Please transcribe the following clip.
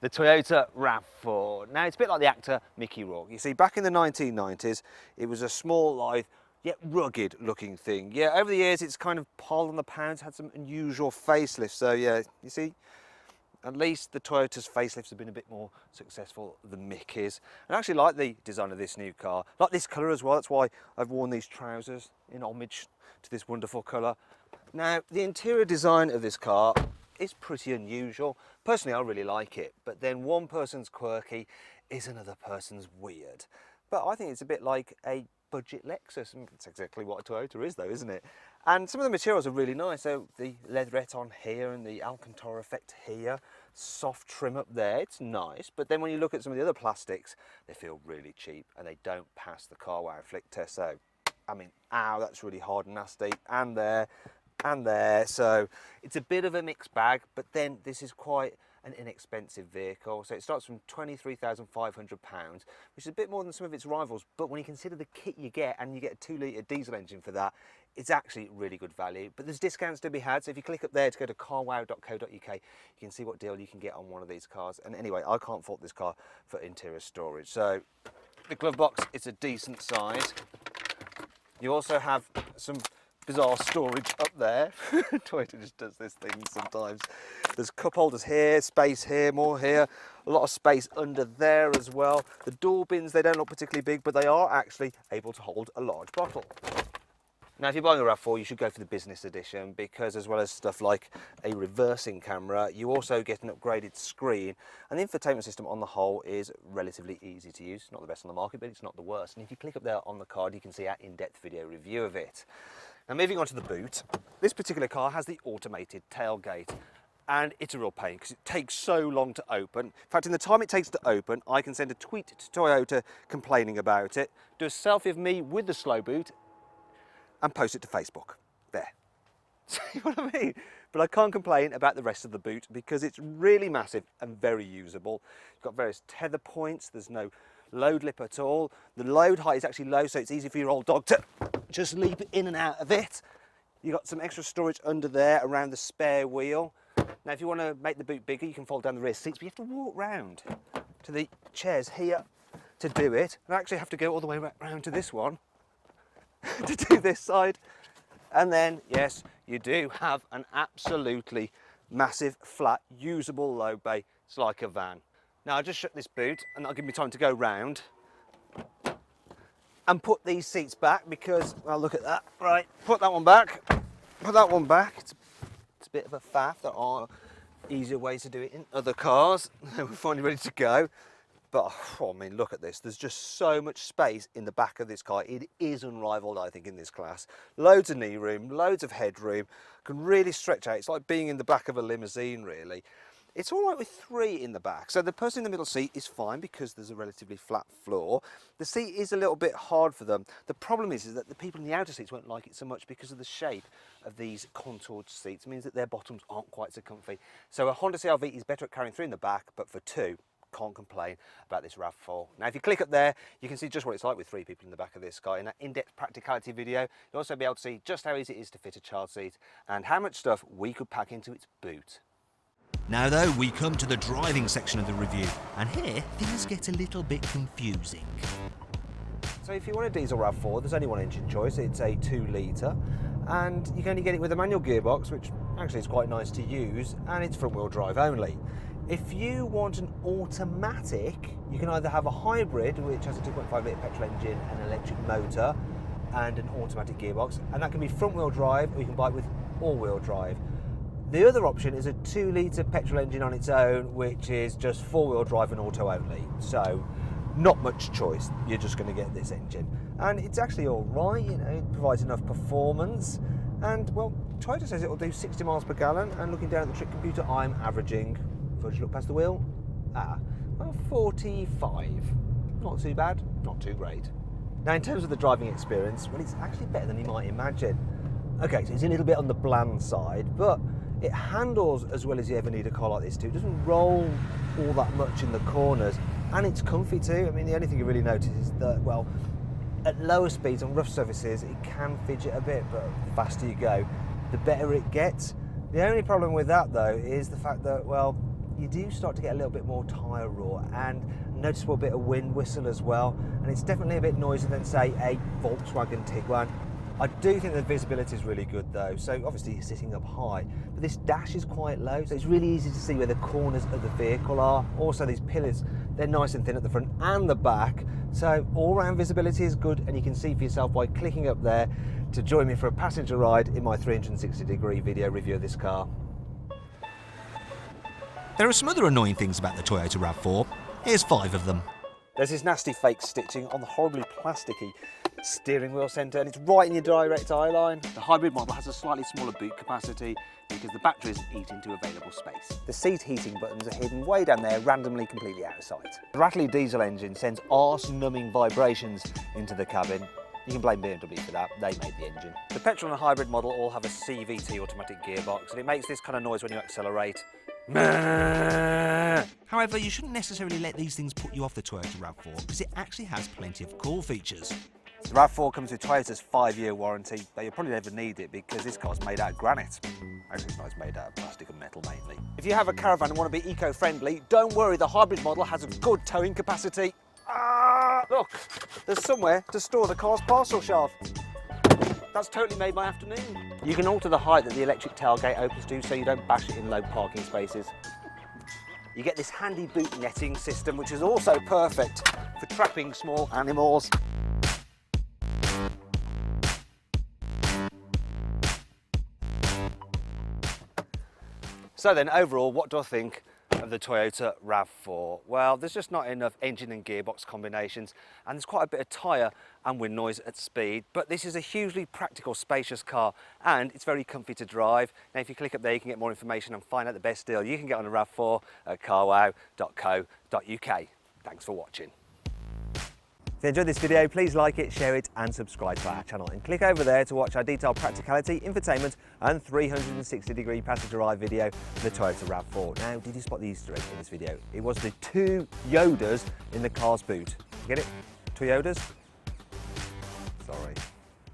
the Toyota RAV4. Now, it's a bit like the actor Mickey Rourke. You see, back in the 1990s, it was a small, lithe, yet rugged looking thing. Yeah, over the years, it's kind of piled on the pounds, had some unusual facelifts. So yeah, you see, at least the Toyota's facelifts have been a bit more successful than Mickey's. And I actually like the design of this new car. Like this colour as well, that's why I've worn these trousers in homage to this wonderful colour. Now, the interior design of this car is pretty unusual. Personally, I really like it, but then one person's quirky is another person's weird. But I think it's a bit like a budget Lexus, and it's exactly what a Toyota is though, isn't it? And some of the materials are really nice. So the leatherette on here and the Alcantara effect here, soft trim up there, it's nice. But then when you look at some of the other plastics, they feel really cheap and they don't pass the car wow flick test. So, I mean, ow, that's really hard and nasty, and there, and there. So it's a bit of a mixed bag, but then this is quite an inexpensive vehicle. So it starts from £23,500, which is a bit more than some of its rivals, but when you consider the kit you get, and you get a 2-litre diesel engine for that, it's actually really good value. But there's discounts to be had, so if you click up there to go to carwow.co.uk, you can see what deal you can get on one of these cars. And anyway, I can't fault this car for interior storage. So the glove box, it's a decent size. You also have some bizarre storage up there. Toyota just does this thing sometimes. There's cup holders here, space here, more here, a lot of space under there as well. The door bins, they don't look particularly big, but they are actually able to hold a large bottle. Now, if you're buying a RAV4, you should go for the business edition, because as well as stuff like a reversing camera, you also get an upgraded screen, and the infotainment system on the whole is relatively easy to use. Not the best on the market, but it's not the worst. And if you click up there on the card, you can see our in-depth video review of it. Now, moving on to the boot, this particular car has the automated tailgate, and it's a real pain because it takes so long to open. In fact, in the time it takes to open, I can send a tweet to Toyota complaining about it, do a selfie of me with the slow boot, and post it to Facebook. There. See what I mean? But I can't complain about the rest of the boot because it's really massive and very usable. It's got various tether points, there's no load lip at all. The load height is actually low, so it's easy for your old dog to just leap in and out of it. You've got some extra storage under there around the spare wheel. Now, if you want to make the boot bigger, you can fold down the rear seats, but you have to walk round to the chairs here to do it. And I actually have to go all the way round to this one to do this side. And then, yes, you do have an absolutely massive, flat, usable low bay. It's like a van. Now, I'll just shut this boot and that'll give me time to go round and put these seats back because, well, look at that. Right, put that one back, put that one back. It's a bit of a faff. There are easier ways to do it in other cars. We're finally ready to go. But, oh, I mean, look at this. There's just so much space in the back of this car. It is unrivaled, I think, in this class. Loads of knee room, loads of headroom. Can really stretch out. It's like being in the back of a limousine, really. It's all right with 3 in the back. So the person in the middle seat is fine because there's a relatively flat floor. The seat is a little bit hard for them. The problem is that the people in the outer seats won't like it so much because of the shape of these contoured seats. It means that their bottoms aren't quite so comfy. So a Honda CR-V is better at carrying 3 in the back, but for 2, can't complain about this RAV4. Now, if you click up there, you can see just what it's like with 3 people in the back of this car. In that in-depth practicality video, you'll also be able to see just how easy it is to fit a child seat and how much stuff we could pack into its boot. Now though, we come to the driving section of the review, and here things get a little bit confusing. So if you want a diesel RAV4, there's only one engine choice. It's a 2-litre, and you can only get it with a manual gearbox, which actually is quite nice to use, and it's front-wheel drive only. If you want an automatic, you can either have a hybrid, which has a 2.5-litre petrol engine and an electric motor, and an automatic gearbox, and that can be front-wheel drive, or you can buy it with all-wheel drive. The other option is a 2-litre petrol engine on its own, which is just 4-wheel drive and auto only. So, not much choice. You're just going to get this engine. And it's actually all right, you know, it provides enough performance. And, well, Toyota says it will do 60 miles per gallon. And looking down at the trick computer, I'm averaging, if I just look past the wheel, well, 45. Not too bad, not too great. Now, in terms of the driving experience, well, it's actually better than you might imagine. Okay, so it's a little bit on the bland side, but it handles as well as you ever need a car like this too. It doesn't roll all that much in the corners, and it's comfy too. I mean, the only thing you really notice is that, well, at lower speeds on rough surfaces, it can fidget a bit, but the faster you go, the better it gets. The only problem with that though is the fact that, well, you do start to get a little bit more tyre roar and a noticeable bit of wind whistle as well. And it's definitely a bit noisier than, say, a Volkswagen Tiguan. I do think the visibility is really good though, so obviously you're sitting up high, but this dash is quite low, so it's really easy to see where the corners of the vehicle are. Also these pillars, they're nice and thin at the front and the back, so all-round visibility is good, and you can see for yourself by clicking up there to join me for a passenger ride in my 360-degree video review of this car. There are some other annoying things about the Toyota RAV4. Here's 5 of them. There's this nasty fake stitching on the horribly plasticky steering wheel centre, and it's right in your direct eye line. The hybrid model has a slightly smaller boot capacity because the battery isn't eating into available space. The seat heating buttons are hidden way down there, randomly completely out of sight. The rattly diesel engine sends arse-numbing vibrations into the cabin. You can blame BMW for that, they made the engine. The petrol and hybrid model all have a CVT automatic gearbox, and it makes this kind of noise when you accelerate. However, you shouldn't necessarily let these things put you off the Toyota RAV4 because it actually has plenty of cool features. The RAV4 comes with Toyota's 5-year warranty, though you'll probably never need it because this car's made out of granite. Actually, it's made out of plastic and metal mainly. If you have a caravan and want to be eco-friendly, don't worry, the hybrid model has a good towing capacity. Look, there's somewhere to store the car's parcel shaft. That's totally made my afternoon. You can alter the height that the electric tailgate opens to so you don't bash it in low parking spaces. You get this handy boot netting system, which is also perfect for trapping small animals. So then, overall, what do I think of the Toyota RAV4? Well, there's just not enough engine and gearbox combinations, and there's quite a bit of tyre and wind noise at speed, but this is a hugely practical, spacious car, and it's very comfy to drive. Now, if you click up there, you can get more information and find out the best deal you can get on a RAV4 at carwow.co.uk. Thanks for watching. If you enjoyed this video, please like it, share it and subscribe to our channel, and click over there to watch our detailed practicality, infotainment and 360-degree passenger eye video of the Toyota RAV4. Now, did you spot the Easter egg in this video? It was the 2 Yodas in the car's boot. You get it? 2 Yodas?